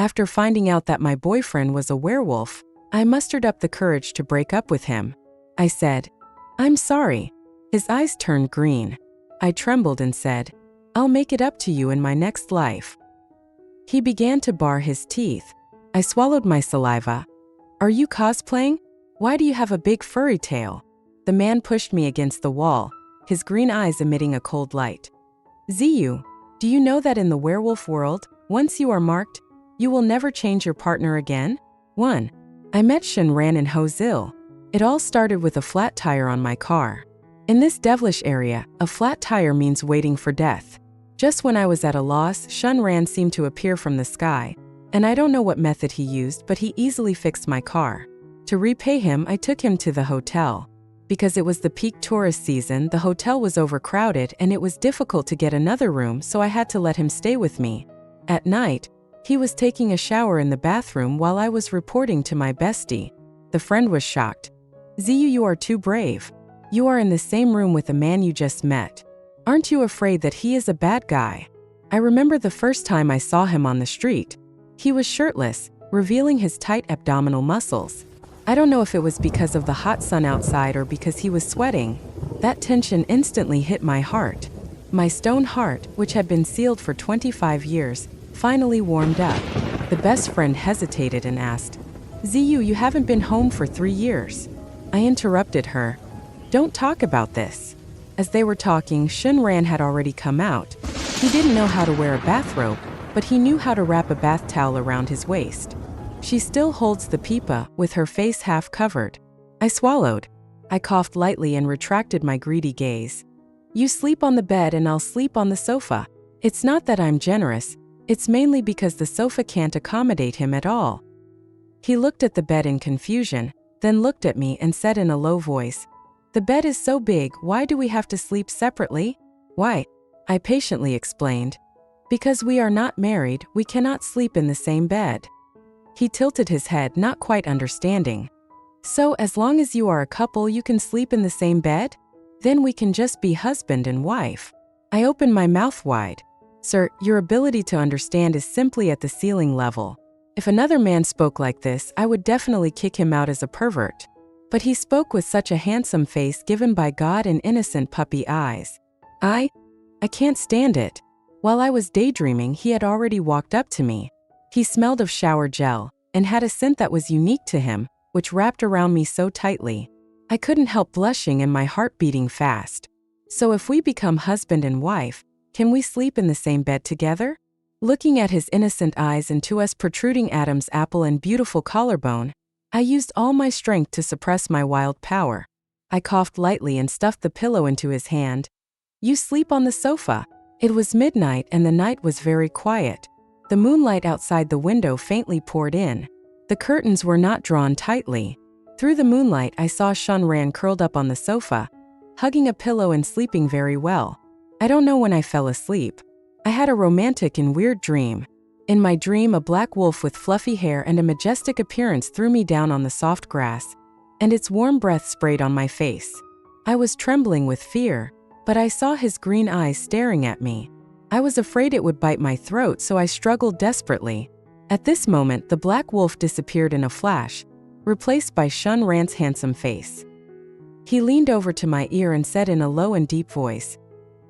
After finding out that my boyfriend was a werewolf, I mustered up the courage to break up with him. I said, "I'm sorry." His eyes turned green. I trembled and said, "I'll make it up to you in my next life." He began to bar his teeth. I swallowed my saliva. "Are you cosplaying? Why do you have a big furry tail?" The man pushed me against the wall, his green eyes emitting a cold light. "Ziyu, do you know that in the werewolf world, once you are marked, you will never change your partner again?" 1. I met Shinran in Hozil. It all started with a flat tire on my car. In this devilish area, a flat tire means waiting for death. Just when I was at a loss, Shinran seemed to appear from the sky, and I don't know what method he used, but he easily fixed my car. To repay him, I took him to the hotel. Because it was the peak tourist season, the hotel was overcrowded and it was difficult to get another room, so I had to let him stay with me. At night, he was taking a shower in the bathroom while I was reporting to my bestie. The friend was shocked. "Ziyu, you are too brave. You are in the same room with the man you just met. Aren't you afraid that he is a bad guy?" I remember the first time I saw him on the street. He was shirtless, revealing his tight abdominal muscles. I don't know if it was because of the hot sun outside or because he was sweating. That tension instantly hit my heart. My stone heart, which had been sealed for 25 years, finally warmed up. The best friend hesitated and asked, "Ziyu, you haven't been home for 3 years." I interrupted her. "Don't talk about this." As they were talking, Shinran had already come out. He didn't know how to wear a bathrobe, but he knew how to wrap a bath towel around his waist. She still holds the pipa, with her face half covered. I swallowed. I coughed lightly and retracted my greedy gaze. "You sleep on the bed and I'll sleep on the sofa. It's not that I'm generous, it's mainly because the sofa can't accommodate him at all." He looked at the bed in confusion, then looked at me and said in a low voice, "The bed is so big, why do we have to sleep separately?" "Why?" I patiently explained. "Because we are not married, we cannot sleep in the same bed." He tilted his head, not quite understanding. "So as long as you are a couple, you can sleep in the same bed? Then we can just be husband and wife." I opened my mouth wide. "Sir, your ability to understand is simply at the ceiling level. If another man spoke like this, I would definitely kick him out as a pervert. But he spoke with such a handsome face given by God and innocent puppy eyes. I can't stand it." While I was daydreaming, he had already walked up to me. He smelled of shower gel, and had a scent that was unique to him, which wrapped around me so tightly. I couldn't help blushing and my heart beating fast. "So if we become husband and wife, can we sleep in the same bed together?" Looking at his innocent eyes and to us protruding Adam's apple and beautiful collarbone, I used all my strength to suppress my wild power. I coughed lightly and stuffed the pillow into his hand. "You sleep on the sofa." It was midnight and the night was very quiet. The moonlight outside the window faintly poured in. The curtains were not drawn tightly. Through the moonlight, I saw Shinran curled up on the sofa, hugging a pillow and sleeping very well. I don't know when I fell asleep. I had a romantic and weird dream. In my dream, a black wolf with fluffy hair and a majestic appearance threw me down on the soft grass, and its warm breath sprayed on my face. I was trembling with fear, but I saw his green eyes staring at me. I was afraid it would bite my throat, so I struggled desperately. At this moment, the black wolf disappeared in a flash, replaced by Shinran's handsome face. He leaned over to my ear and said in a low and deep voice,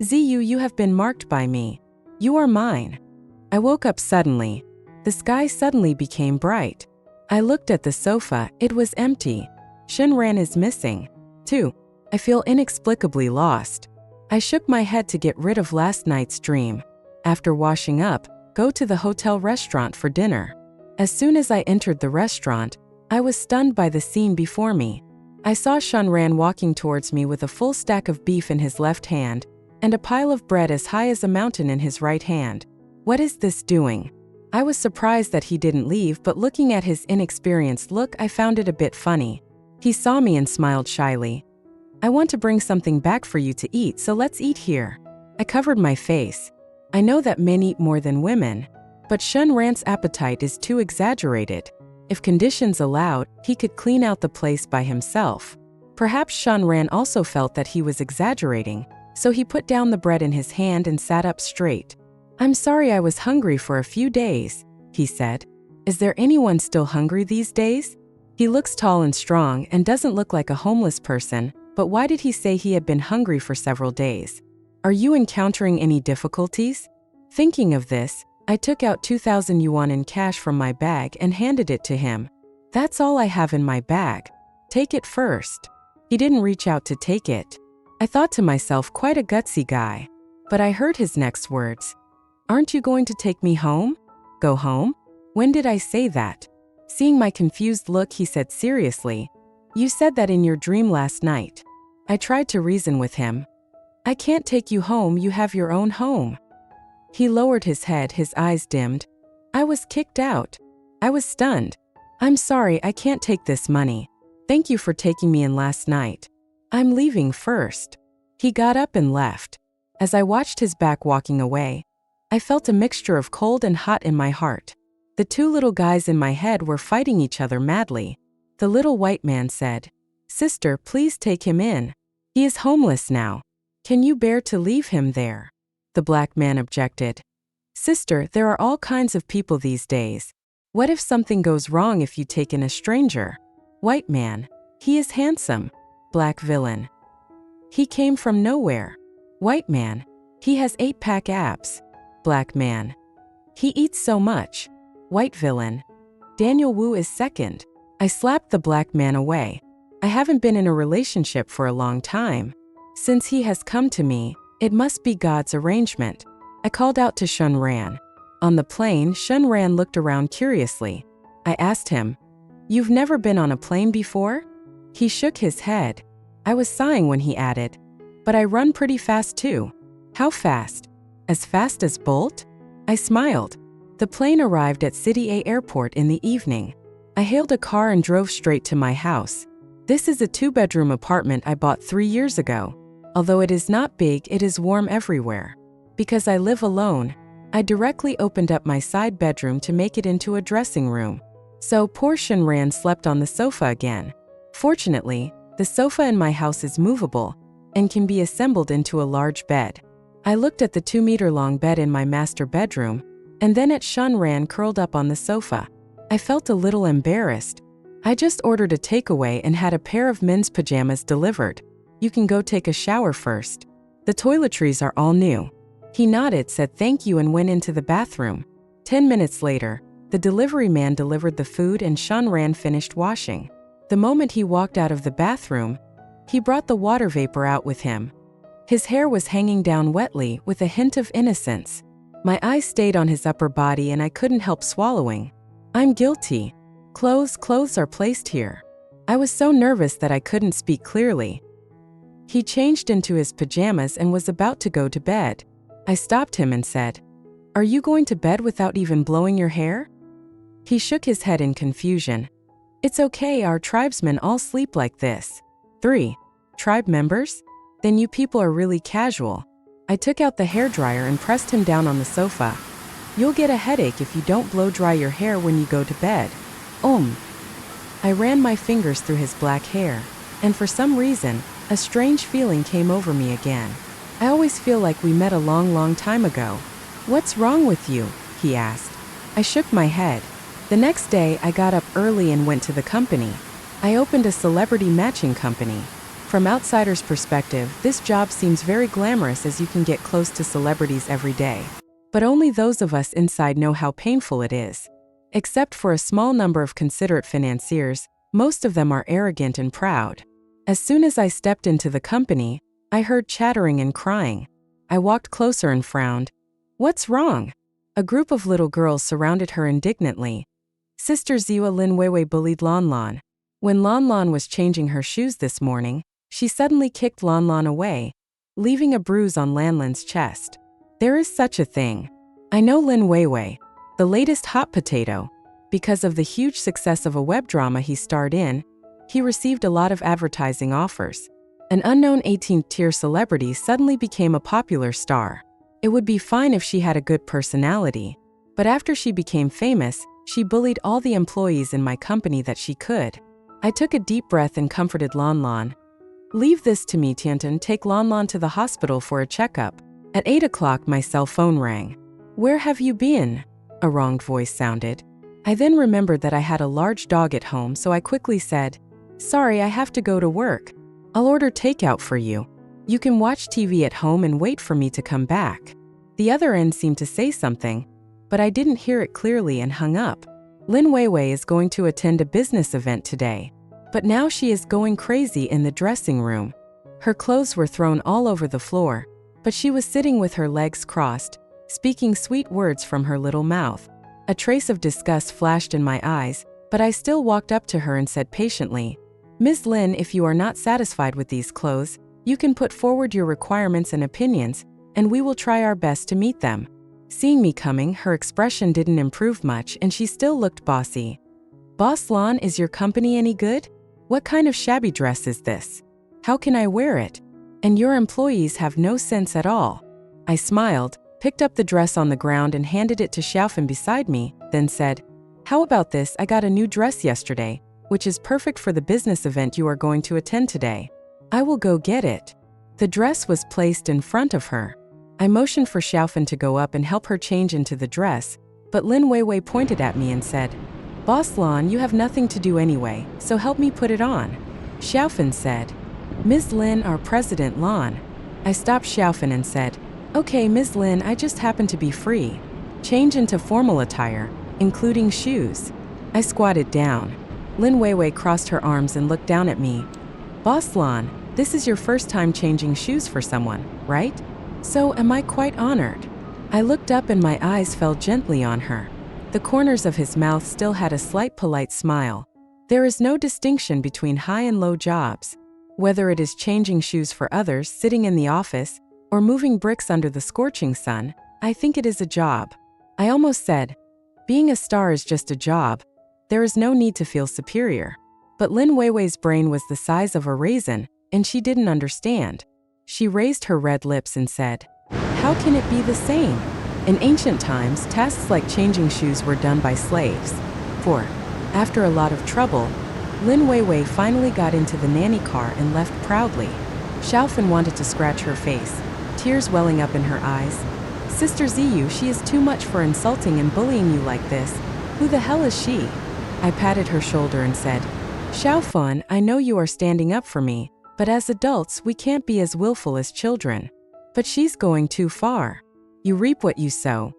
"Ziyu, you have been marked by me. You are mine." I woke up suddenly. The sky suddenly became bright. I looked at the sofa, it was empty. Shinran is missing. 2. I feel inexplicably lost. I shook my head to get rid of last night's dream. After washing up, go to the hotel restaurant for dinner. As soon as I entered the restaurant, I was stunned by the scene before me. I saw Shinran walking towards me with a full stack of beef in his left hand, and a pile of bread as high as a mountain in his right hand. What is this doing? I was surprised that he didn't leave, but looking at his inexperienced look, I found it a bit funny. He saw me and smiled shyly. "I want to bring something back for you to eat, so let's eat here." I covered my face. I know that men eat more than women, but Shinran's appetite is too exaggerated. If conditions allowed, he could clean out the place by himself. Perhaps Shinran also felt that he was exaggerating, so he put down the bread in his hand and sat up straight. "I'm sorry, I was hungry for a few days," he said. Is there anyone still hungry these days? He looks tall and strong and doesn't look like a homeless person, but why did he say he had been hungry for several days? Are you encountering any difficulties? Thinking of this, I took out 2,000 yuan in cash from my bag and handed it to him. That's all I have in my bag. Take it first. He didn't reach out to take it. I thought to myself, quite a gutsy guy. But I heard his next words. Aren't you going to take me home? Go home? When did I say that? Seeing my confused look, he said seriously, you said that in your dream last night. I tried to reason with him. I can't take you home, you have your own home. He lowered his head, his eyes dimmed. I was kicked out. I was stunned. I'm sorry, I can't take this money. Thank you for taking me in last night. I'm leaving first. He got up and left. As I watched his back walking away, I felt a mixture of cold and hot in my heart. The two little guys in my head were fighting each other madly. The little white man said, Sister, please take him in. He is homeless now. Can you bear to leave him there? The black man objected. Sister, there are all kinds of people these days. What if something goes wrong if you take in a stranger? White man. He is handsome. Black villain. He came from nowhere. White man. He has 8-pack abs. Black man. He eats so much. White villain. Daniel Wu is second. I slapped the black man away. I haven't been in a relationship for a long time. Since he has come to me, it must be God's arrangement. I called out to Shun Ran. On the plane, Shun Ran looked around curiously. I asked him, You've never been on a plane before? He shook his head. I was sighing when he added, But I run pretty fast too. How fast? As fast as Bolt? I smiled. The plane arrived at City A Airport in the evening. I hailed a car and drove straight to my house. This is a 2-bedroom apartment I bought 3 years ago. Although it is not big, it is warm everywhere. Because I live alone, I directly opened up my side bedroom to make it into a dressing room. So poor Shun Ran slept on the sofa again. Fortunately, the sofa in my house is movable and can be assembled into a large bed. I looked at the 2-meter-long bed in my master bedroom, and then at Shun Ran curled up on the sofa. I felt a little embarrassed. I just ordered a takeaway and had a pair of men's pajamas delivered. You can go take a shower first. The toiletries are all new. He nodded, said thank you, and went into the bathroom. 10 minutes later, the delivery man delivered the food and Shun Ran finished washing. The moment he walked out of the bathroom, he brought the water vapor out with him. His hair was hanging down wetly with a hint of innocence. My eyes stayed on his upper body and I couldn't help swallowing. I'm guilty. Clothes are placed here. I was so nervous that I couldn't speak clearly. He changed into his pajamas and was about to go to bed. I stopped him and said, Are you going to bed without even blowing your hair? He shook his head in confusion. It's okay, our tribesmen all sleep like this. 3. Tribe members? Then you people are really casual. I took out the hairdryer and pressed him down on the sofa. You'll get a headache if you don't blow dry your hair when you go to bed. I ran my fingers through his black hair, and for some reason, a strange feeling came over me again. I always feel like we met a long time ago. What's wrong with you? He asked. I shook my head. The next day, I got up early and went to the company. I opened a celebrity matching company. From outsiders' perspective, this job seems very glamorous as you can get close to celebrities every day. But only those of us inside know how painful it is. Except for a small number of considerate financiers, most of them are arrogant and proud. As soon as I stepped into the company, I heard chattering and crying. I walked closer and frowned. What's wrong? A group of little girls surrounded her indignantly. Sister Ziwa Lin Weiwei bullied Lon Lon. When Lon Lon was changing her shoes this morning, she suddenly kicked Lon Lon away, leaving a bruise on Lan Lin's chest. There is such a thing. I know Lin Weiwei, the latest hot potato. Because of the huge success of a web drama he starred in, he received a lot of advertising offers. An unknown 18th-tier celebrity suddenly became a popular star. It would be fine if she had a good personality, but after she became famous, she bullied all the employees in my company that she could. I took a deep breath and comforted Lon Lon. Leave this to me, Tiantan. Take Lon Lon to the hospital for a checkup. At 8 o'clock, my cell phone rang. Where have you been? A wronged voice sounded. I then remembered that I had a large dog at home, so I quickly said, "Sorry, I have to go to work. I'll order takeout for you. You can watch TV at home and wait for me to come back." The other end seemed to say something, but I didn't hear it clearly and hung up. Lin Weiwei is going to attend a business event today, but now she is going crazy in the dressing room. Her clothes were thrown all over the floor, but she was sitting with her legs crossed, speaking sweet words from her little mouth. A trace of disgust flashed in my eyes, but I still walked up to her and said patiently, "Ms. Lin, if you are not satisfied with these clothes, you can put forward your requirements and opinions, and we will try our best to meet them." Seeing me coming, her expression didn't improve much and she still looked bossy. "Boss Lon, is your company any good? What kind of shabby dress is this? How can I wear it? And your employees have no sense at all." I smiled, picked up the dress on the ground and handed it to Xiaofan beside me, then said, "How about this? I got a new dress yesterday, which is perfect for the business event you are going to attend today. I will go get it." The dress was placed in front of her. I motioned for Xiaofan to go up and help her change into the dress, but Lin Weiwei pointed at me and said, "Boss Lon, you have nothing to do anyway, so help me put it on." Xiaofan said, "Ms. Lin, our president Lon." I stopped Xiaofan and said, "Okay, Ms. Lin, I just happen to be free. Change into formal attire, including shoes." I squatted down. Lin Weiwei crossed her arms and looked down at me. "Boss Lon, this is your first time changing shoes for someone, right? So am I quite honored." I looked up and my eyes fell gently on her. The corners of his mouth still had a slight polite smile. There is no distinction between high and low jobs. Whether it is changing shoes for others, sitting in the office, or moving bricks under the scorching sun, I think it is a job. I almost said, being a star is just a job. There is no need to feel superior. But Lin Weiwei's brain was the size of a raisin, and she didn't understand. She raised her red lips and said, "How can it be the same? In ancient times, tasks like changing shoes were done by slaves." For, after a lot of trouble, Lin Weiwei finally got into the nanny car and left proudly. Xiaofan wanted to scratch her face, tears welling up in her eyes. "Sister Ziyu, she is too much for insulting and bullying you like this. Who the hell is she?" I patted her shoulder and said, "Xiaofan, I know you are standing up for me, but as adults, we can't be as willful as children. But she's going too far. You reap what you sow."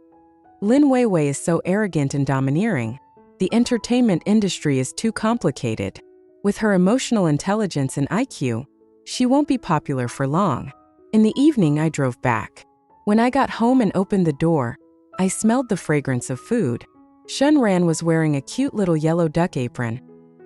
Lin Weiwei is so arrogant and domineering. The entertainment industry is too complicated. With her emotional intelligence and IQ, she won't be popular for long. In the evening, I drove back. When I got home and opened the door, I smelled the fragrance of food. Shunran was wearing a cute little yellow duck apron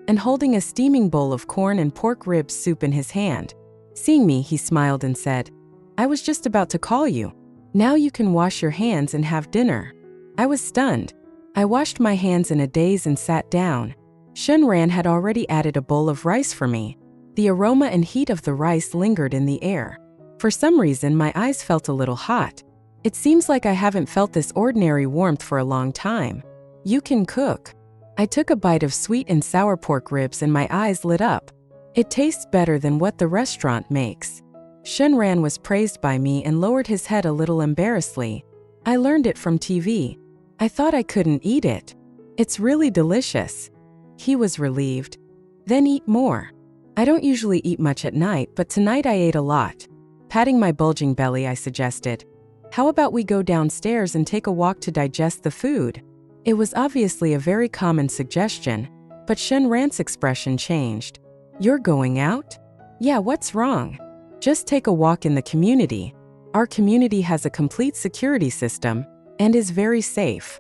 and holding a steaming bowl of corn and pork ribs soup in his hand. Seeing me, he smiled and said, "I was just about to call you. Now you can wash your hands and have dinner." I was stunned. I washed my hands in a daze and sat down. Shunran had already added a bowl of rice for me. The aroma and heat of the rice lingered in the air. For some reason, my eyes felt a little hot. It seems like I haven't felt this ordinary warmth for a long time. "You can cook." I took a bite of sweet and sour pork ribs and my eyes lit up. "It tastes better than what the restaurant makes." Shunran was praised by me and lowered his head a little embarrassedly. "I learned it from TV. I thought I couldn't eat it. It's really delicious." He was relieved. "Then eat more." I don't usually eat much at night, but tonight I ate a lot. Patting my bulging belly, I suggested, "How about we go downstairs and take a walk to digest the food?" It was obviously a very common suggestion, but Shunran's expression changed. "You're going out?" "Yeah, what's wrong? Just take a walk in the community. Our community has a complete security system and is very safe."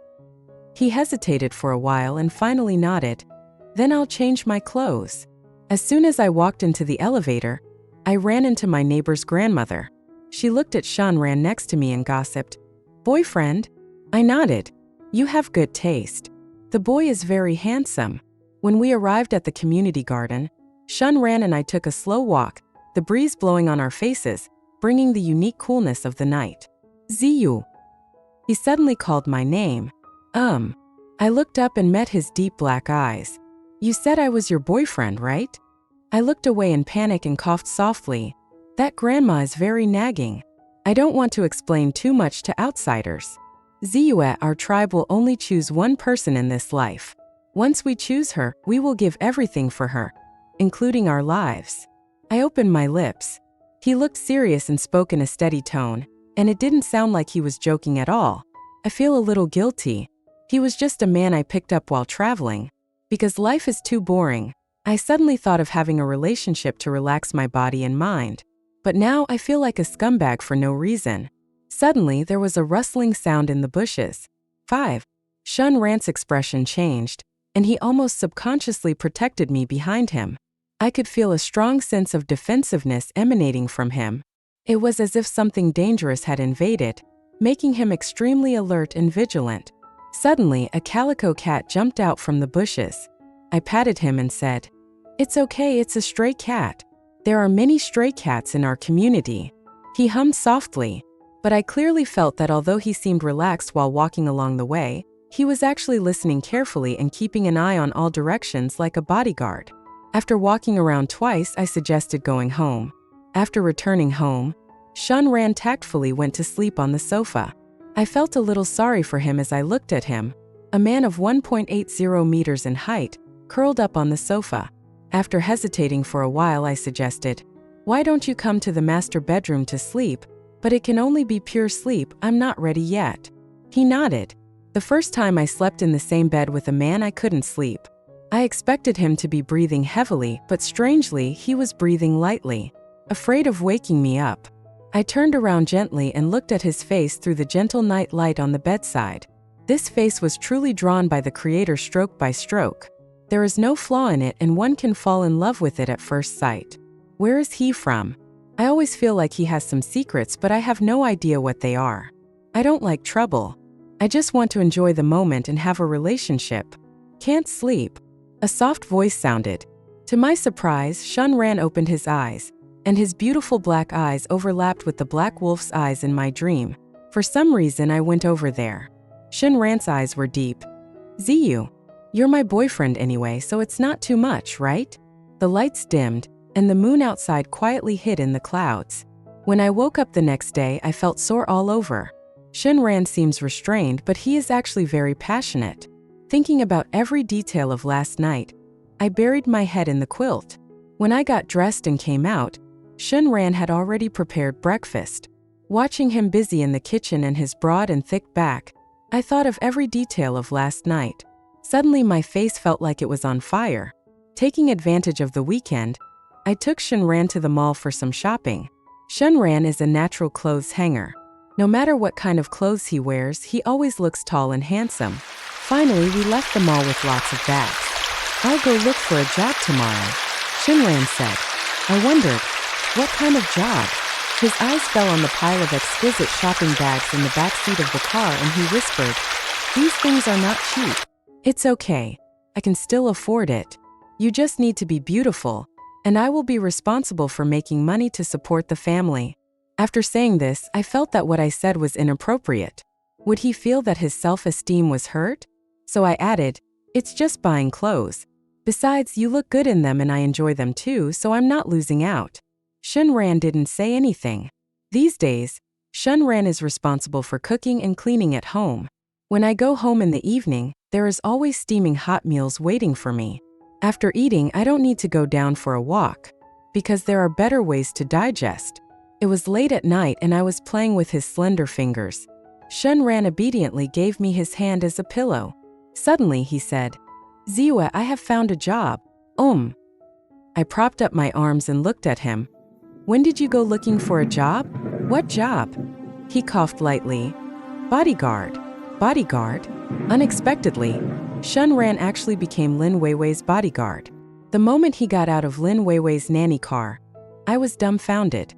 He hesitated for a while and finally nodded. "Then I'll change my clothes." As soon as I walked into the elevator, I ran into my neighbor's grandmother. She looked at Shunran next to me and gossiped, "Boyfriend?" I nodded. "You have good taste. The boy is very handsome." When we arrived at the community garden, Shunran and I took a slow walk, the breeze blowing on our faces, bringing the unique coolness of the night. "Ziyu." He suddenly called my name. I looked up and met his deep black eyes. "You said I was your boyfriend, right?" I looked away in panic and coughed softly. That grandma is very nagging. I don't want to explain too much to outsiders. Ziyue, our tribe will only choose one person in this life. Once we choose her, we will give everything for her, including our lives. I opened my lips. He looked serious and spoke in a steady tone, and it didn't sound like he was joking at all. I feel a little guilty. He was just a man I picked up while traveling. Because life is too boring, I suddenly thought of having a relationship to relax my body and mind. But now I feel like a scumbag for no reason. Suddenly, there was a rustling sound in the bushes. 5. Shun Ran's expression changed, and he almost subconsciously protected me behind him. I could feel a strong sense of defensiveness emanating from him. It was as if something dangerous had invaded, making him extremely alert and vigilant. Suddenly, a calico cat jumped out from the bushes. I patted him and said, "It's okay, it's a stray cat. There are many stray cats in our community." He hummed softly, but I clearly felt that although he seemed relaxed while walking along the way, he was actually listening carefully and keeping an eye on all directions like a bodyguard. After walking around twice, I suggested going home. After returning home, Shun Ran tactfully went to sleep on the sofa. I felt a little sorry for him as I looked at him, a man of 1.80 meters in height, curled up on the sofa. After hesitating for a while, I suggested, "Why don't you come to the master bedroom to sleep? But it can only be pure sleep, I'm not ready yet." He nodded. The first time I slept in the same bed with a man, I couldn't sleep. I expected him to be breathing heavily, but strangely, he was breathing lightly, afraid of waking me up. I turned around gently and looked at his face through the gentle night light on the bedside. This face was truly drawn by the creator stroke by stroke. There is no flaw in it and one can fall in love with it at first sight. Where is he from? I always feel like he has some secrets, but I have no idea what they are. I don't like trouble. I just want to enjoy the moment and have a relationship. Can't sleep. A soft voice sounded. To my surprise, Shun Ran opened his eyes, and his beautiful black eyes overlapped with the black wolf's eyes in my dream. For some reason, I went over there. Shun Ran's eyes were deep. "Ziyu, you're my boyfriend anyway, so it's not too much, right?" The lights dimmed, and the moon outside quietly hid in the clouds. When I woke up the next day, I felt sore all over. Shun Ran seems restrained, but he is actually very passionate. Thinking about every detail of last night, I buried my head in the quilt. When I got dressed and came out, Shun Ran had already prepared breakfast. Watching him busy in the kitchen and his broad and thick back, I thought of every detail of last night. Suddenly my face felt like it was on fire. Taking advantage of the weekend, I took Shun Ran to the mall for some shopping. Shun Ran is a natural clothes hanger. No matter what kind of clothes he wears, he always looks tall and handsome. Finally, we left the mall with lots of bags. "I'll go look for a job tomorrow," Shun Ran said. I wondered, what kind of job? His eyes fell on the pile of exquisite shopping bags in the back seat of the car and he whispered, "These things are not cheap." "It's okay. I can still afford it. You just need to be beautiful, and I will be responsible for making money to support the family." After saying this, I felt that what I said was inappropriate. Would he feel that his self-esteem was hurt? So I added, "It's just buying clothes. Besides, you look good in them and I enjoy them too, so I'm not losing out." Shun Ran didn't say anything. These days, Shun Ran is responsible for cooking and cleaning at home. When I go home in the evening, there is always steaming hot meals waiting for me. After eating, I don't need to go down for a walk, because there are better ways to digest. It was late at night and I was playing with his slender fingers. Shun Ran obediently gave me his hand as a pillow. Suddenly he said, "Ziyu, I have found a job." I propped up my arms and looked at him. "When did you go looking for a job? What job?" He coughed lightly. "Bodyguard." "Bodyguard?" Unexpectedly, Shun Ran actually became Lin Weiwei's bodyguard. The moment he got out of Lin Weiwei's nanny car, I was dumbfounded.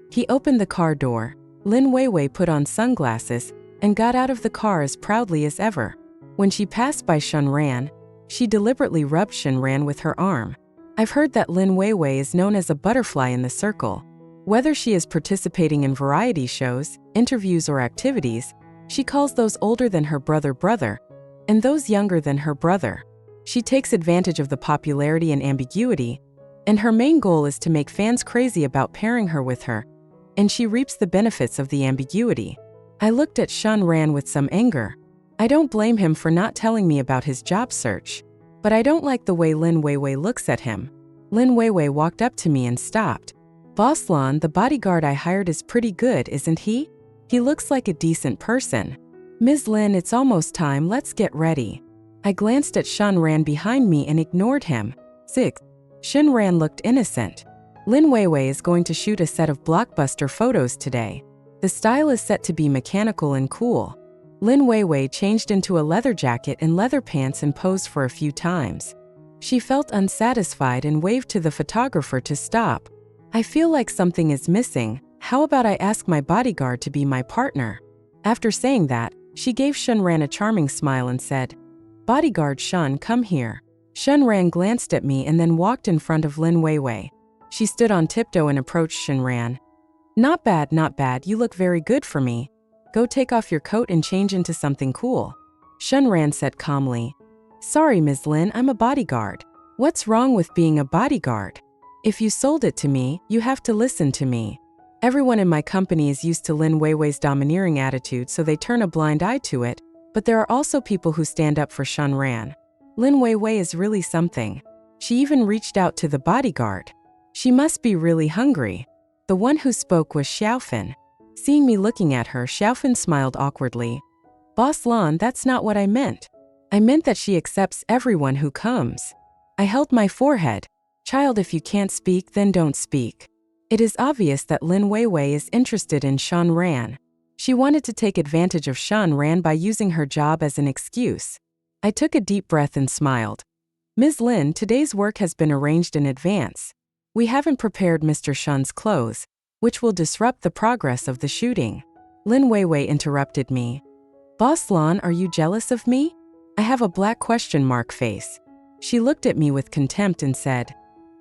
He opened the car door. Lin Weiwei put on sunglasses and got out of the car as proudly as ever. When she passed by Shun Ran, she deliberately rubbed Shun Ran with her arm. I've heard that Lin Weiwei is known as a butterfly in the circle. Whether she is participating in variety shows, interviews, or activities, she calls those older than her brother brother, and those younger than her brother. She takes advantage of the popularity and ambiguity, and her main goal is to make fans crazy about pairing her with her, and she reaps the benefits of the ambiguity. I looked at Shun Ran with some anger. I don't blame him for not telling me about his job search. But I don't like the way Lin Weiwei looks at him. Lin Weiwei walked up to me and stopped. Boss Lan, the bodyguard I hired is pretty good, isn't he? He looks like a decent person. Ms. Lin, it's almost time, let's get ready. I glanced at Shun Ran behind me and ignored him. 6. Shun Ran looked innocent. Lin Weiwei is going to shoot a set of blockbuster photos today. The style is set to be mechanical and cool. Lin Weiwei changed into a leather jacket and leather pants and posed for a few times. She felt unsatisfied and waved to the photographer to stop. I feel like something is missing. How about I ask my bodyguard to be my partner? After saying that, she gave Shun Ran a charming smile and said, "Bodyguard Shun, come here." Shun Ran glanced at me and then walked in front of Lin Weiwei. She stood on tiptoe and approached Shun Ran. Not bad, you look very good for me. Go take off your coat and change into something cool." Shun Ran said calmly. "Sorry, Ms. Lin, I'm a bodyguard. What's wrong with being a bodyguard? If you sold it to me, you have to listen to me." Everyone in my company is used to Lin Weiwei's domineering attitude, so they turn a blind eye to it, but there are also people who stand up for Shun Ran. Lin Weiwei is really something. She even reached out to the bodyguard. She must be really hungry. The one who spoke was Xiaofan. Seeing me looking at her, Xiaofan smiled awkwardly. "Boss Lan, that's not what I meant. I meant that she accepts everyone who comes." I held my forehead. "Child, if you can't speak, then don't speak." It is obvious that Lin Weiwei is interested in Shun Ran. She wanted to take advantage of Shun Ran by using her job as an excuse. I took a deep breath and smiled. "Ms. Lin, today's work has been arranged in advance. We haven't prepared Mr. Shun's clothes, which will disrupt the progress of the shooting." Lin Weiwei interrupted me. "Boss Lan, are you jealous of me? I have a black question mark face." She looked at me with contempt and said,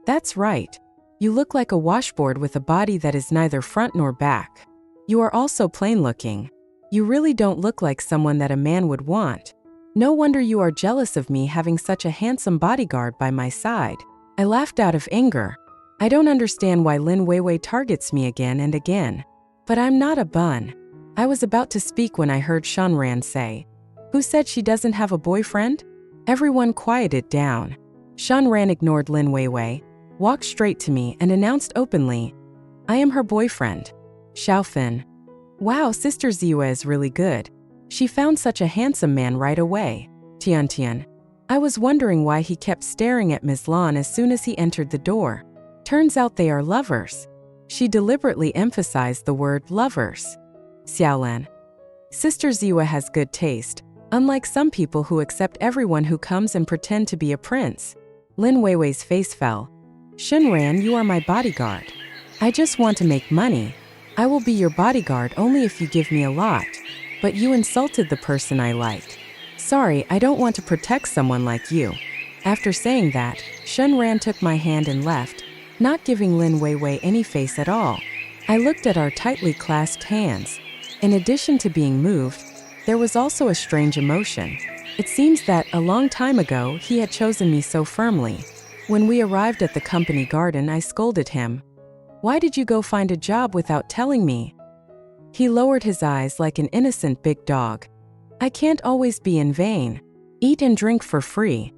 "That's right. You look like a washboard with a body that is neither front nor back. You are also plain looking. You really don't look like someone that a man would want. No wonder you are jealous of me having such a handsome bodyguard by my side." I laughed out of anger. I don't understand why Lin Weiwei targets me again and again. But I'm not a bun. I was about to speak when I heard Shun Ran say, "Who said she doesn't have a boyfriend?" Everyone quieted down. Shun Ran ignored Lin Weiwei, walked straight to me and announced openly, "I am her boyfriend, Xiaofan." Wow, Sister Ziwa is really good. She found such a handsome man right away. Tian. I was wondering why he kept staring at Ms. Lan as soon as he entered the door. Turns out they are lovers. She deliberately emphasized the word lovers. Xiaolan. Sister Ziwa has good taste, unlike some people who accept everyone who comes and pretend to be a prince. Lin Weiwei's face fell. "Shun Ran, you are my bodyguard. I just want to make money. I will be your bodyguard only if you give me a lot. But you insulted the person I like. Sorry, I don't want to protect someone like you." After saying that, Shun Ran took my hand and left, not giving Lin Weiwei any face at all. I looked at our tightly clasped hands. In addition to being moved, there was also a strange emotion. It seems that, a long time ago, he had chosen me so firmly. When we arrived at the company garden, I scolded him. "Why did you go find a job without telling me?" He lowered his eyes like an innocent big dog. "I can't always be in vain. Eat and drink for free."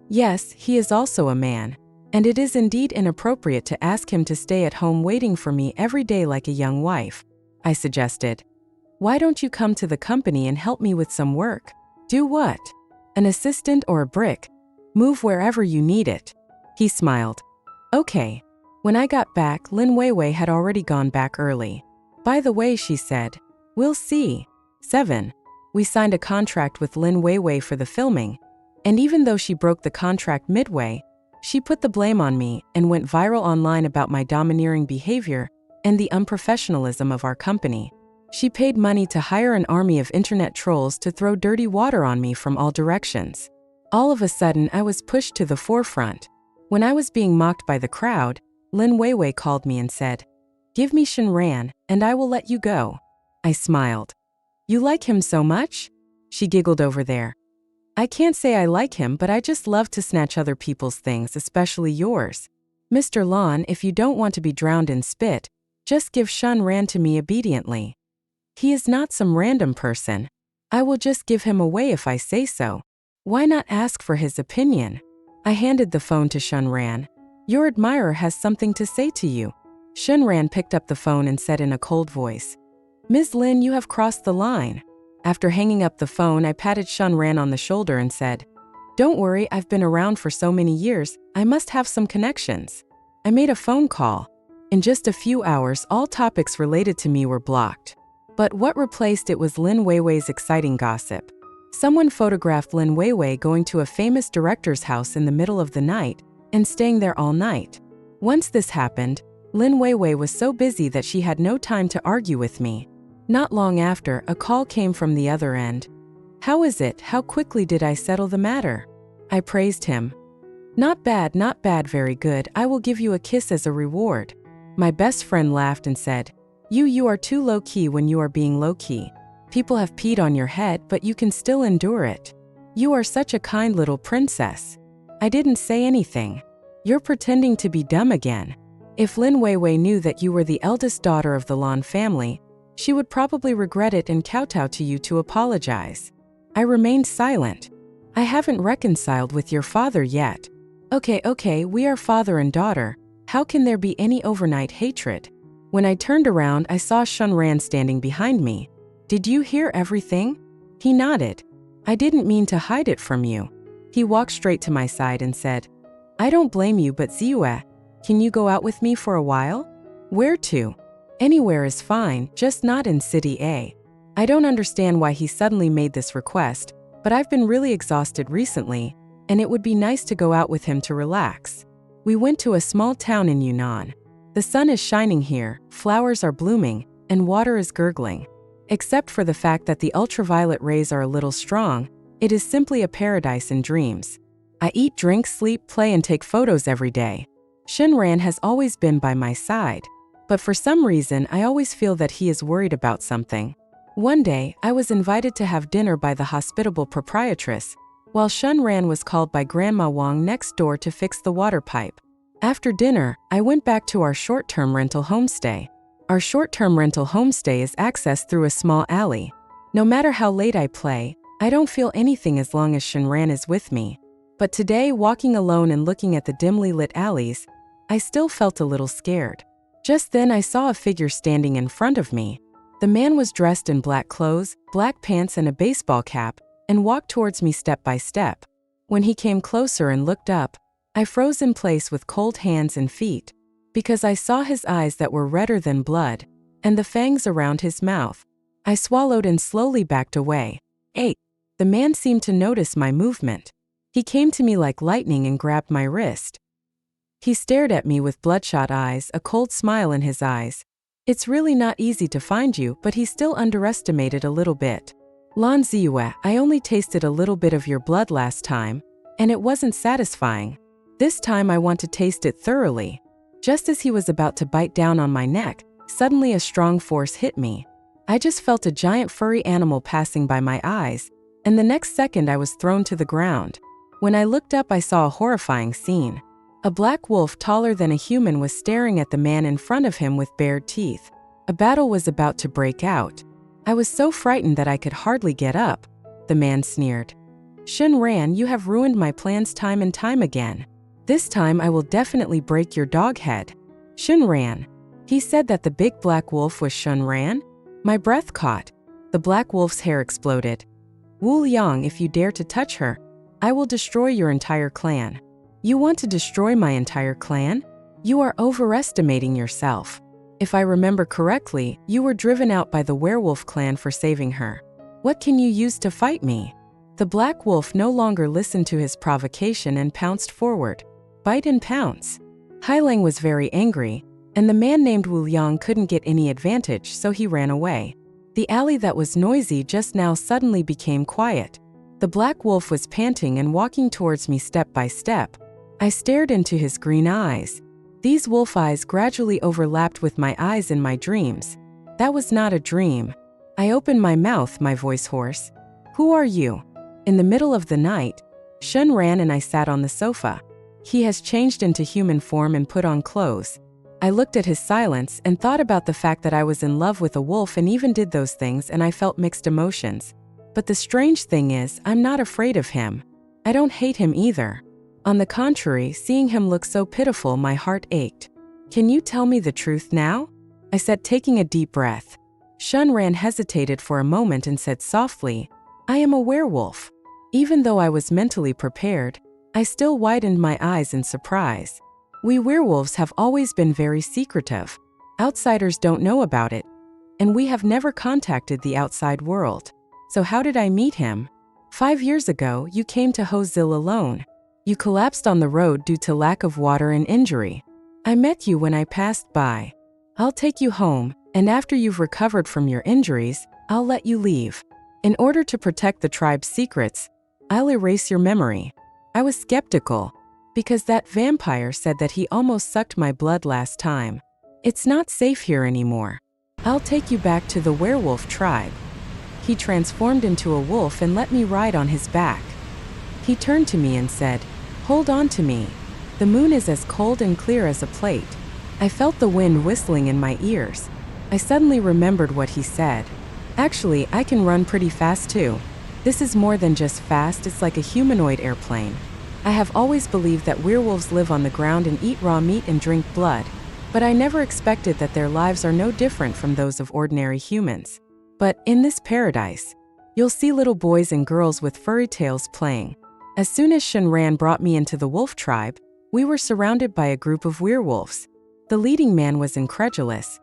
Yes, he is also a man. And it is indeed inappropriate to ask him to stay at home waiting for me every day like a young wife. I suggested. "Why don't you come to the company and help me with some work?" "Do what? An assistant or a brick? Move wherever you need it." He smiled. "Okay." When I got back, Lin Weiwei had already gone back early. "By the way," she said, "we'll see." 7. We signed a contract with Lin Weiwei for the filming. And even though she broke the contract midway, she put the blame on me and went viral online about my domineering behavior and the unprofessionalism of our company. She paid money to hire an army of internet trolls to throw dirty water on me from all directions. All of a sudden, I was pushed to the forefront. When I was being mocked by the crowd, Lin Weiwei called me and said, "Give me Shun Ran, and I will let you go." I smiled. "You like him so much?" She giggled over there. "I can't say I like him, but I just love to snatch other people's things, especially yours. Mr. Lan, if you don't want to be drowned in spit, just give Shun Ran to me obediently." He is not some random person. I will just give him away if I say so. Why not ask for his opinion? I handed the phone to Shunran. Your admirer has something to say to you. Shunran picked up the phone and said in a cold voice, Ms. Lin, you have crossed the line. After hanging up the phone, I patted Shunran on the shoulder and said, Don't worry, I've been around for so many years, I must have some connections. I made a phone call. In just a few hours, all topics related to me were blocked. But what replaced it was Lin Weiwei's exciting gossip. Someone photographed Lin Weiwei going to a famous director's house in the middle of the night and staying there all night. Once this happened, Lin Weiwei was so busy that she had no time to argue with me. Not long after, a call came from the other end. How is it? How quickly did I settle the matter? I praised him. Not bad, very good. I will give you a kiss as a reward. My best friend laughed and said, You are too low-key when you are being low-key. People have peed on your head, but you can still endure it. You are such a kind little princess. I didn't say anything. You're pretending to be dumb again. If Lin Weiwei knew that you were the eldest daughter of the Lan family, she would probably regret it and kowtow to you to apologize. I remained silent. I haven't reconciled with your father yet. Okay, we are father and daughter. How can there be any overnight hatred? When I turned around, I saw Shunran standing behind me. Did you hear everything? He nodded. I didn't mean to hide it from you. He walked straight to my side and said, I don't blame you, but Ziyue, can you go out with me for a while? Where to? Anywhere is fine, just not in City A. I don't understand why he suddenly made this request, but I've been really exhausted recently, and it would be nice to go out with him to relax. We went to a small town in Yunnan. The sun is shining here, flowers are blooming, and water is gurgling. Except for the fact that the ultraviolet rays are a little strong, it is simply a paradise in dreams. I eat, drink, sleep, play, and take photos every day. Shunran has always been by my side, but for some reason I always feel that he is worried about something. One day, I was invited to have dinner by the hospitable proprietress, while Shunran was called by Grandma Wang next door to fix the water pipe. After dinner, I went back to our short-term rental homestay. Our short-term rental homestay is accessed through a small alley. No matter how late I play, I don't feel anything as long as Shunran is with me. But today, walking alone and looking at the dimly lit alleys, I still felt a little scared. Just then I saw a figure standing in front of me. The man was dressed in black clothes, black pants and a baseball cap, and walked towards me step by step. When he came closer and looked up, I froze in place with cold hands and feet, because I saw his eyes that were redder than blood, and the fangs around his mouth. I swallowed and slowly backed away. The man seemed to notice my movement. He came to me like lightning and grabbed my wrist. He stared at me with bloodshot eyes, a cold smile in his eyes. It's really not easy to find you, but he still underestimated a little bit. Lan Ziyue, I only tasted a little bit of your blood last time, and it wasn't satisfying. This time I want to taste it thoroughly. Just as he was about to bite down on my neck, suddenly a strong force hit me. I just felt a giant furry animal passing by my eyes, and the next second I was thrown to the ground. When I looked up, I saw a horrifying scene. A black wolf taller than a human was staring at the man in front of him with bared teeth. A battle was about to break out. I was so frightened that I could hardly get up. The man sneered. Shunran, you have ruined my plans time and time again. This time I will definitely break your dog head. Shunran. He said that the big black wolf was Shunran? My breath caught. The black wolf's hair exploded. Wu Liang, if you dare to touch her, I will destroy your entire clan. You want to destroy my entire clan? You are overestimating yourself. If I remember correctly, you were driven out by the werewolf clan for saving her. What can you use to fight me? The black wolf no longer listened to his provocation and pounced forward. Bite and pounce. Hailang was very angry, and the man named Wu Liang couldn't get any advantage, so he ran away. The alley that was noisy just now suddenly became quiet. The black wolf was panting and walking towards me step by step. I stared into his green eyes. These wolf eyes gradually overlapped with my eyes in my dreams. That was not a dream. I opened my mouth, my voice hoarse. Who are you? In the middle of the night, Shunran and I sat on the sofa. He has changed into human form and put on clothes. I looked at his silence and thought about the fact that I was in love with a wolf and even did those things, and I felt mixed emotions. But the strange thing is, I'm not afraid of him. I don't hate him either. On the contrary, seeing him look so pitiful, my heart ached. Can you tell me the truth now? I said, taking a deep breath. Shunran hesitated for a moment and said softly, I am a werewolf. Even though I was mentally prepared, I still widened my eyes in surprise. We werewolves have always been very secretive. Outsiders don't know about it, and we have never contacted the outside world. So how did I meet him? 5 years ago, you came to Hozil alone. You collapsed on the road due to lack of water and injury. I met you when I passed by. I'll take you home, and after you've recovered from your injuries, I'll let you leave. In order to protect the tribe's secrets, I'll erase your memory. I was skeptical, because that vampire said that he almost sucked my blood last time. It's not safe here anymore. I'll take you back to the werewolf tribe. He transformed into a wolf and let me ride on his back. He turned to me and said, Hold on to me. The moon is as cold and clear as a plate. I felt the wind whistling in my ears. I suddenly remembered what he said. Actually, I can run pretty fast too. This is more than just fast, it's like a humanoid airplane. I have always believed that werewolves live on the ground and eat raw meat and drink blood, but I never expected that their lives are no different from those of ordinary humans. But in this paradise, you'll see little boys and girls with furry tails playing. As soon as Shunran brought me into the wolf tribe, we were surrounded by a group of werewolves. The leading man was incredulous.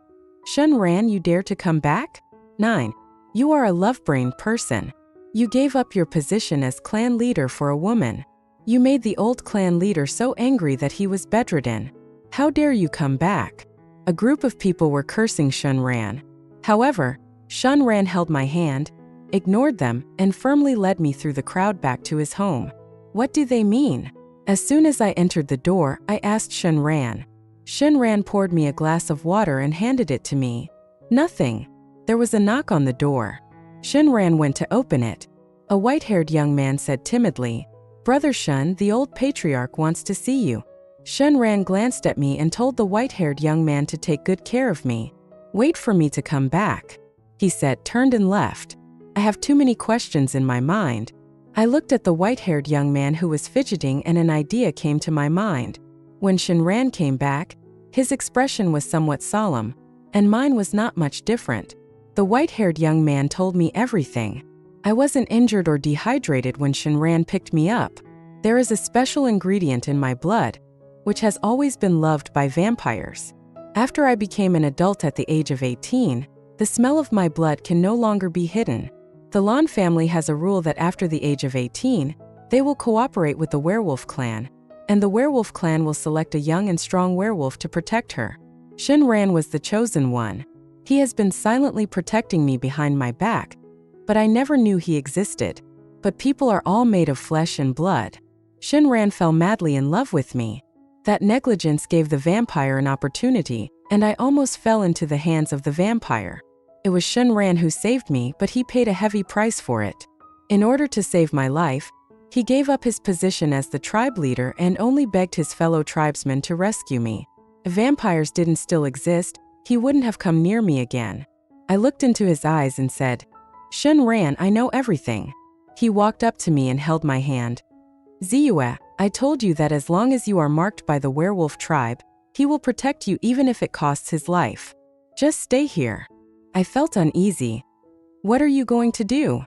Shunran, you dare to come back? 9. You are a love-brained person. You gave up your position as clan leader for a woman. You made the old clan leader so angry that he was bedridden. How dare you come back? A group of people were cursing Shunran. However, Shunran held my hand, ignored them, and firmly led me through the crowd back to his home. What do they mean? As soon as I entered the door, I asked Shunran. Shunran poured me a glass of water and handed it to me. Nothing. There was a knock on the door. Shunran went to open it. A white-haired young man said timidly, Brother Shun, the old patriarch wants to see you. Shunran glanced at me and told the white-haired young man to take good care of me. Wait for me to come back, he said, turned and left. I have too many questions in my mind. I looked at the white-haired young man who was fidgeting, and an idea came to my mind. When Shunran came back, his expression was somewhat solemn, and mine was not much different. The white-haired young man told me everything. I wasn't injured or dehydrated when Shunran picked me up. There is a special ingredient in my blood, which has always been loved by vampires. After I became an adult at the age of 18, the smell of my blood can no longer be hidden. The Lan family has a rule that after the age of 18, they will cooperate with the werewolf clan, and the werewolf clan will select a young and strong werewolf to protect her. Shunran was the chosen one. He has been silently protecting me behind my back, but I never knew he existed. But people are all made of flesh and blood. Shunran fell madly in love with me. That negligence gave the vampire an opportunity, and I almost fell into the hands of the vampire. It was Shunran who saved me, but he paid a heavy price for it. In order to save my life, he gave up his position as the tribe leader and only begged his fellow tribesmen to rescue me. If vampires didn't still exist, he wouldn't have come near me again. I looked into his eyes and said, Shunran, I know everything. He walked up to me and held my hand. Ziyue, I told you that as long as you are marked by the werewolf tribe, he will protect you even if it costs his life. Just stay here. I felt uneasy. What are you going to do?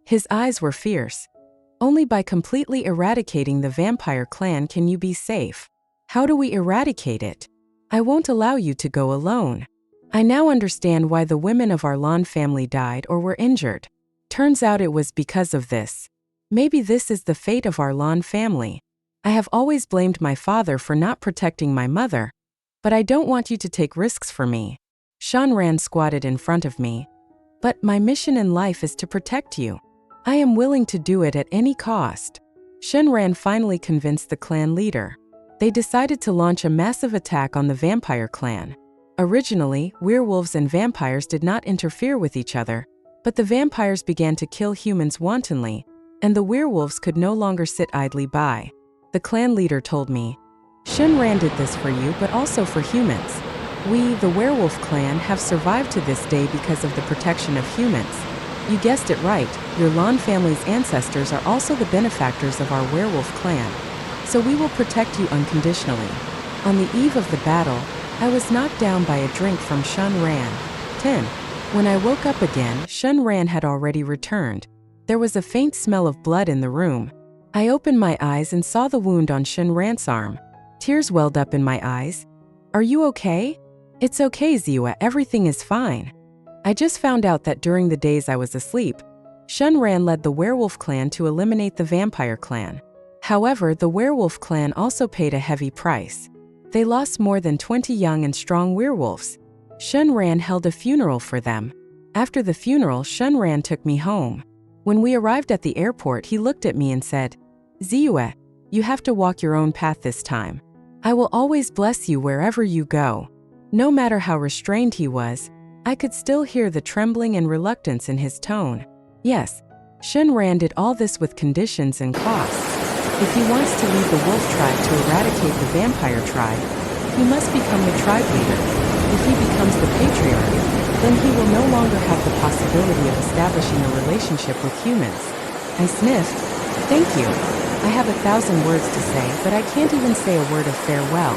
His eyes were fierce. Only by completely eradicating the vampire clan can you be safe. How do we eradicate it? I won't allow you to go alone. I now understand why the women of our Lan family died or were injured. Turns out it was because of this. Maybe this is the fate of our Lan family. I have always blamed my father for not protecting my mother, but I don't want you to take risks for me. Shunran squatted in front of me. But my mission in life is to protect you. I am willing to do it at any cost. Shunran finally convinced the clan leader. They decided to launch a massive attack on the vampire clan. Originally, werewolves and vampires did not interfere with each other, but the vampires began to kill humans wantonly, and the werewolves could no longer sit idly by. The clan leader told me, Shunran did this for you but also for humans. We, the Werewolf clan, have survived to this day because of the protection of humans. You guessed it right, your Lan family's ancestors are also the benefactors of our Werewolf clan. So we will protect you unconditionally. On the eve of the battle, I was knocked down by a drink from Shun Ran. 10. When I woke up again, Shun Ran had already returned. There was a faint smell of blood in the room. I opened my eyes and saw the wound on Shun Ran's arm. Tears welled up in my eyes. Are you okay? It's okay, Ziwa, everything is fine. I just found out that during the days I was asleep, Shun Ran led the Werewolf clan to eliminate the Vampire clan. However, the Werewolf clan also paid a heavy price. They lost more than 20 young and strong werewolves. Shun Ran held a funeral for them. After the funeral, Shun Ran took me home. When we arrived at the airport, he looked at me and said, Ziwa, you have to walk your own path this time. I will always bless you wherever you go. No matter how restrained he was, I could still hear the trembling and reluctance in his tone. Yes, Shun Ran did all this with conditions and costs. If he wants to lead the wolf tribe to eradicate the vampire tribe, he must become the tribe leader. If he becomes the patriarch, then he will no longer have the possibility of establishing a relationship with humans. I sniffed. Thank you. I have 1,000 words to say, but I can't even say a word of farewell.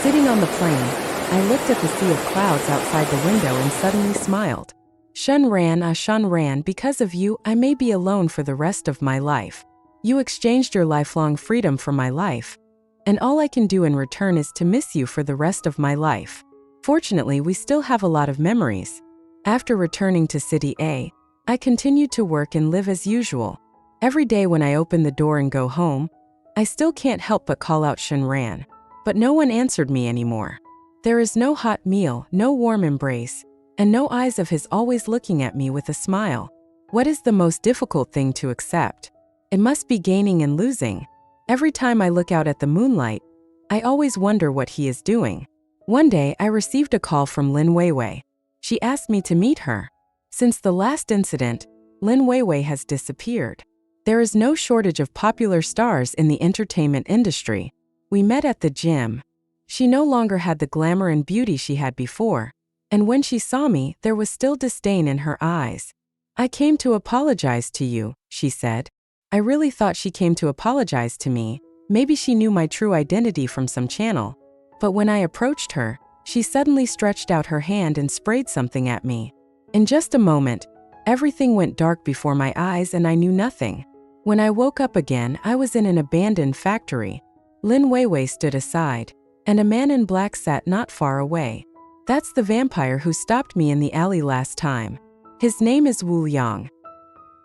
Sitting on the plane, I looked at the sea of clouds outside the window and suddenly smiled. Shun Ran, because of you, I may be alone for the rest of my life. You exchanged your lifelong freedom for my life, and all I can do in return is to miss you for the rest of my life. Fortunately, we still have a lot of memories. After returning to City A, I continued to work and live as usual. Every day when I open the door and go home, I still can't help but call out Shun Ran, but no one answered me anymore. There is no hot meal, no warm embrace, and no eyes of his always looking at me with a smile. What is the most difficult thing to accept? It must be gaining and losing. Every time I look out at the moonlight, I always wonder what he is doing. One day, I received a call from Lin Weiwei. She asked me to meet her. Since the last incident, Lin Weiwei has disappeared. There is no shortage of popular stars in the entertainment industry. We met at the gym. She no longer had the glamour and beauty she had before, and when she saw me, there was still disdain in her eyes. I came to apologize to you, she said. I really thought she came to apologize to me. Maybe she knew my true identity from some channel. But when I approached her, she suddenly stretched out her hand and sprayed something at me. In just a moment, everything went dark before my eyes and I knew nothing. When I woke up again, I was in an abandoned factory. Lin Weiwei stood aside, and a man in black sat not far away. That's the vampire who stopped me in the alley last time. His name is Wu Liang.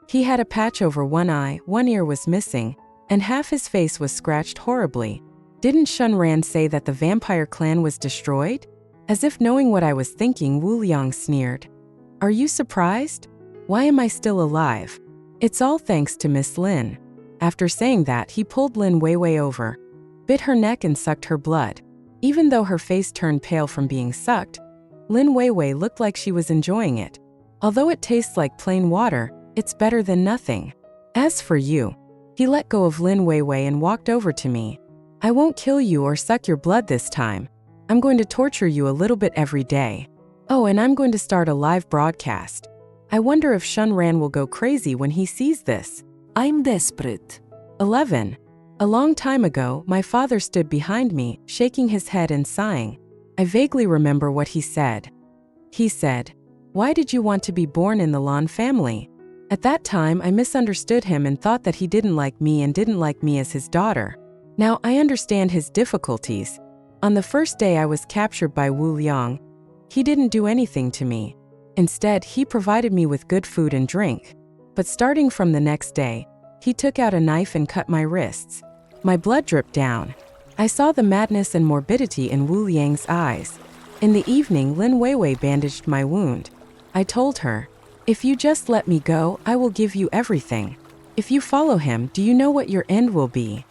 He had a patch over one eye, one ear was missing, and half his face was scratched horribly. Didn't Shun Ran say that the vampire clan was destroyed? As if knowing what I was thinking, Wu Liang sneered. Are you surprised? Why am I still alive? It's all thanks to Miss Lin. After saying that, he pulled Lin Weiwei over, bit her neck and sucked her blood. Even though her face turned pale from being sucked, Lin Weiwei looked like she was enjoying it. Although it tastes like plain water, it's better than nothing. As for you, he let go of Lin Weiwei and walked over to me. I won't kill you or suck your blood this time. I'm going to torture you a little bit every day. Oh, and I'm going to start a live broadcast. I wonder if Shun Ran will go crazy when he sees this. I'm desperate. 11. A long time ago, my father stood behind me, shaking his head and sighing. I vaguely remember what he said. He said, "Why did you want to be born in the Lan family?" At that time, I misunderstood him and thought that he didn't like me and didn't like me as his daughter. Now, I understand his difficulties. On the first day I was captured by Wu Liang, he didn't do anything to me. Instead, he provided me with good food and drink. But starting from the next day, he took out a knife and cut my wrists. My blood dripped down. I saw the madness and morbidity in Wu Liang's eyes. In the evening, Lin Weiwei bandaged my wound. I told her, "If you just let me go, I will give you everything. If you follow him, do you know what your end will be?"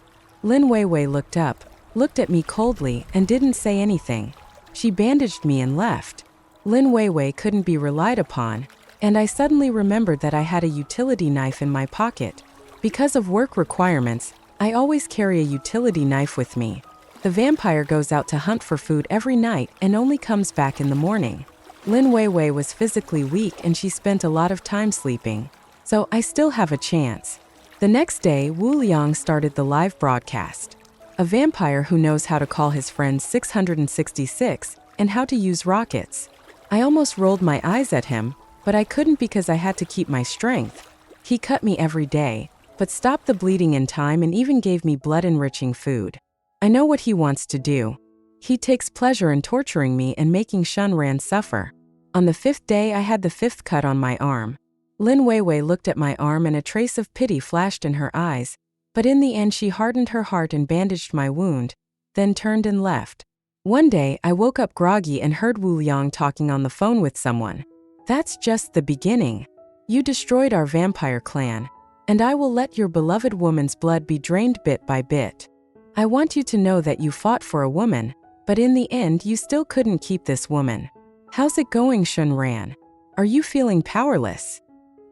Lin Weiwei looked up, looked at me coldly, and didn't say anything. She bandaged me and left. Lin Weiwei couldn't be relied upon, and I suddenly remembered that I had a utility knife in my pocket. Because of work requirements, I always carry a utility knife with me. The vampire goes out to hunt for food every night and only comes back in the morning. Lin Weiwei was physically weak and she spent a lot of time sleeping. So I still have a chance. The next day, Wu Liang started the live broadcast. A vampire who knows how to call his friends 666 and how to use rockets. I almost rolled my eyes at him, but I couldn't because I had to keep my strength. He cut me every day, but stopped the bleeding in time and even gave me blood-enriching food. I know what he wants to do. He takes pleasure in torturing me and making Shunran suffer. On the 5th day, I had the 5th cut on my arm. Lin Weiwei looked at my arm and a trace of pity flashed in her eyes, but in the end she hardened her heart and bandaged my wound, then turned and left. One day, I woke up groggy and heard Wu Liang talking on the phone with someone. That's just the beginning. You destroyed our vampire clan, and I will let your beloved woman's blood be drained bit by bit. I want you to know that you fought for a woman, but in the end you still couldn't keep this woman. How's it going, Shunran? Are you feeling powerless?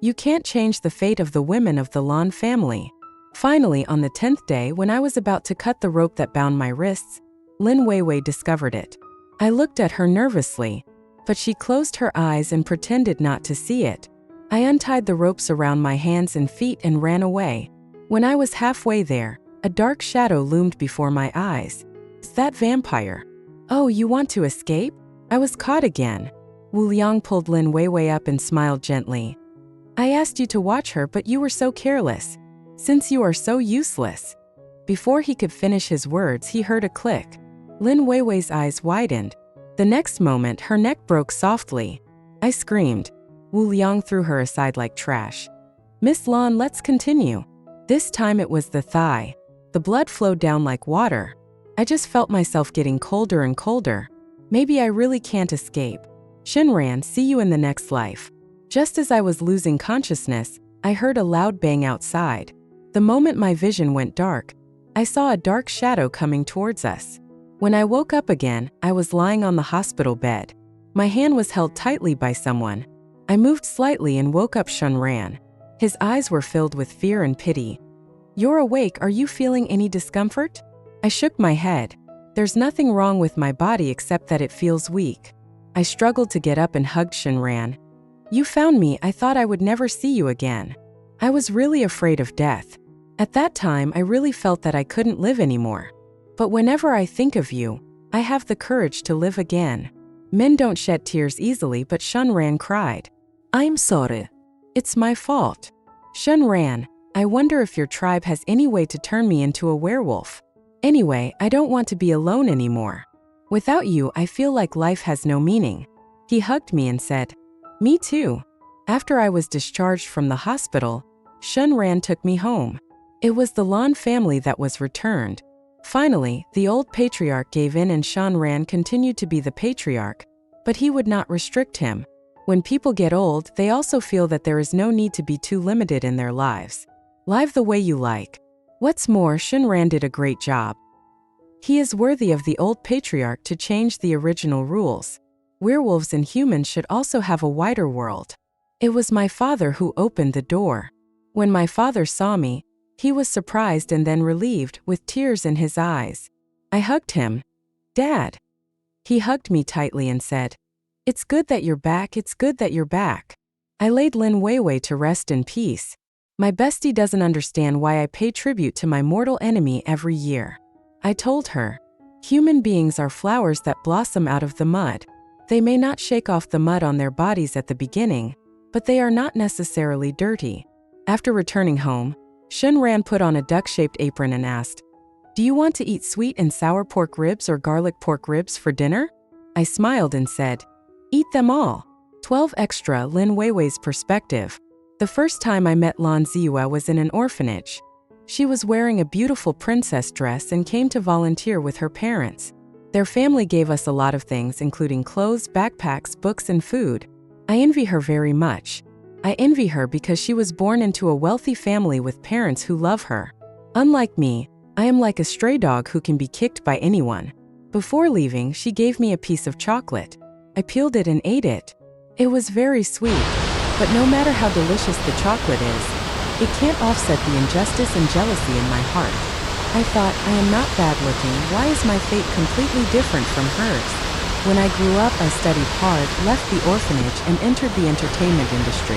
You can't change the fate of the women of the Lan family. Finally, on the 10th day, when I was about to cut the rope that bound my wrists, Lin Weiwei discovered it. I looked at her nervously, but she closed her eyes and pretended not to see it. I untied the ropes around my hands and feet and ran away. When I was halfway there, a dark shadow loomed before my eyes. Is that vampire? Oh, you want to escape? I was caught again. Wu Liang pulled Lin Weiwei up and smiled gently. I asked you to watch her, but you were so careless. Since you are so useless. Before he could finish his words, he heard a click. Lin Weiwei's eyes widened. The next moment, her neck broke softly. I screamed. Wu Liang threw her aside like trash. Miss Lan, let's continue. This time it was the thigh. The blood flowed down like water. I just felt myself getting colder and colder. Maybe I really can't escape. Shinran, see you in the next life. Just as I was losing consciousness, I heard a loud bang outside. The moment my vision went dark, I saw a dark shadow coming towards us. When I woke up again, I was lying on the hospital bed. My hand was held tightly by someone. I moved slightly and woke up Shunran. His eyes were filled with fear and pity. You're awake, are you feeling any discomfort? I shook my head. There's nothing wrong with my body except that it feels weak. I struggled to get up and hugged Shunran. You found me, I thought I would never see you again. I was really afraid of death. At that time, I really felt that I couldn't live anymore. But whenever I think of you, I have the courage to live again. Men don't shed tears easily, but Shunran cried. I'm sorry. It's my fault. Shunran, I wonder if your tribe has any way to turn me into a werewolf. Anyway, I don't want to be alone anymore. Without you, I feel like life has no meaning. He hugged me and said, Me too. After I was discharged from the hospital, Shunran took me home. It was the Lan family that was returned. Finally, the old patriarch gave in and Shunran continued to be the patriarch, but he would not restrict him. When people get old, they also feel that there is no need to be too limited in their lives. Live the way you like. What's more, Shunran did a great job. He is worthy of the old patriarch to change the original rules. Werewolves and humans should also have a wider world. It was my father who opened the door. When my father saw me, he was surprised and then relieved, with tears in his eyes. I hugged him. Dad. He hugged me tightly and said, It's good that you're back, it's good that you're back. I laid Lin Weiwei to rest in peace. My bestie doesn't understand why I pay tribute to my mortal enemy every year. I told her, human beings are flowers that blossom out of the mud. They may not shake off the mud on their bodies at the beginning, but they are not necessarily dirty. After returning home, Shunran put on a duck-shaped apron and asked, Do you want to eat sweet and sour pork ribs or garlic pork ribs for dinner? I smiled and said, Eat them all. 12 extra. Lin Weiwei's perspective. The first time I met Lan Ziwa was in an orphanage. She was wearing a beautiful princess dress and came to volunteer with her parents. Their family gave us a lot of things, including clothes, backpacks, books, and food. I envy her very much. I envy her because she was born into a wealthy family with parents who love her. Unlike me, I am like a stray dog who can be kicked by anyone. Before leaving, she gave me a piece of chocolate. I peeled it and ate it. It was very sweet. But no matter how delicious the chocolate is, it can't offset the injustice and jealousy in my heart. I thought, I am not bad looking, why is my fate completely different from hers? When I grew up, I studied hard, left the orphanage, and entered the entertainment industry.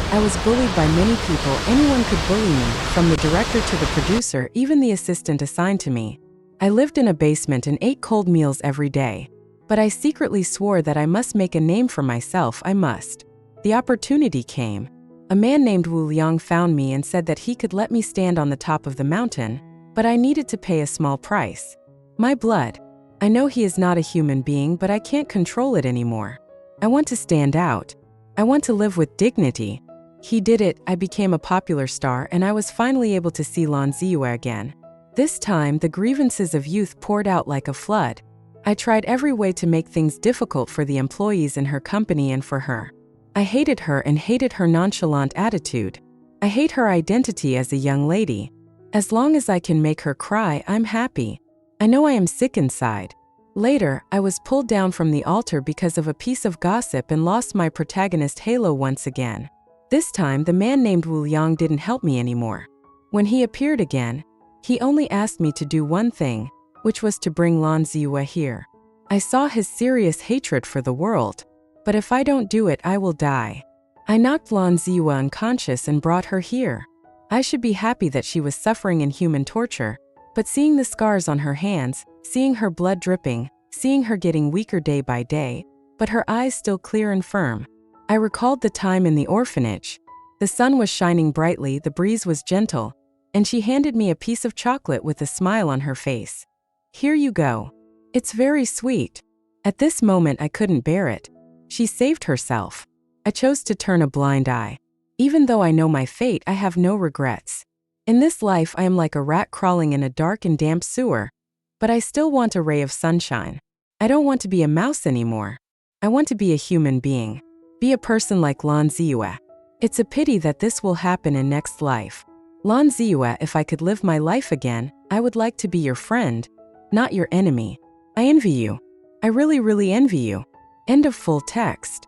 I was bullied by many people, anyone could bully me, from the director to the producer, even the assistant assigned to me. I lived in a basement and ate cold meals every day. But I secretly swore that I must make a name for myself, I must. The opportunity came. A man named Wu Liang found me and said that he could let me stand on the top of the mountain, but I needed to pay a small price. My blood. I know he is not a human being, but I can't control it anymore. I want to stand out. I want to live with dignity. He did it, I became a popular star, and I was finally able to see Lan Ziyue again. This time, the grievances of youth poured out like a flood. I tried every way to make things difficult for the employees in her company and for her. I hated her and hated her nonchalant attitude. I hate her identity as a young lady. As long as I can make her cry, I'm happy. I know I am sick inside. Later, I was pulled down from the altar because of a piece of gossip and lost my protagonist halo once again. This time, the man named Wu Liang didn't help me anymore. When he appeared again, he only asked me to do one thing, which was to bring Lan Ziyue here. I saw his serious hatred for the world. But if I don't do it, I will die. I knocked Lan Ziyue unconscious and brought her here. I should be happy that she was suffering inhuman torture, but seeing the scars on her hands, seeing her blood dripping, seeing her getting weaker day by day, but her eyes still clear and firm. I recalled the time in the orphanage. The sun was shining brightly, the breeze was gentle, and she handed me a piece of chocolate with a smile on her face. Here you go. It's very sweet. At this moment, I couldn't bear it. She saved herself. I chose to turn a blind eye. Even though I know my fate, I have no regrets. In this life, I am like a rat crawling in a dark and damp sewer. But I still want a ray of sunshine. I don't want to be a mouse anymore. I want to be a human being. Be a person like Lan Ziyue. It's a pity that this will happen in next life. Lan Ziyue, if I could live my life again, I would like to be your friend, not your enemy. I envy you. I really envy you. End of full text.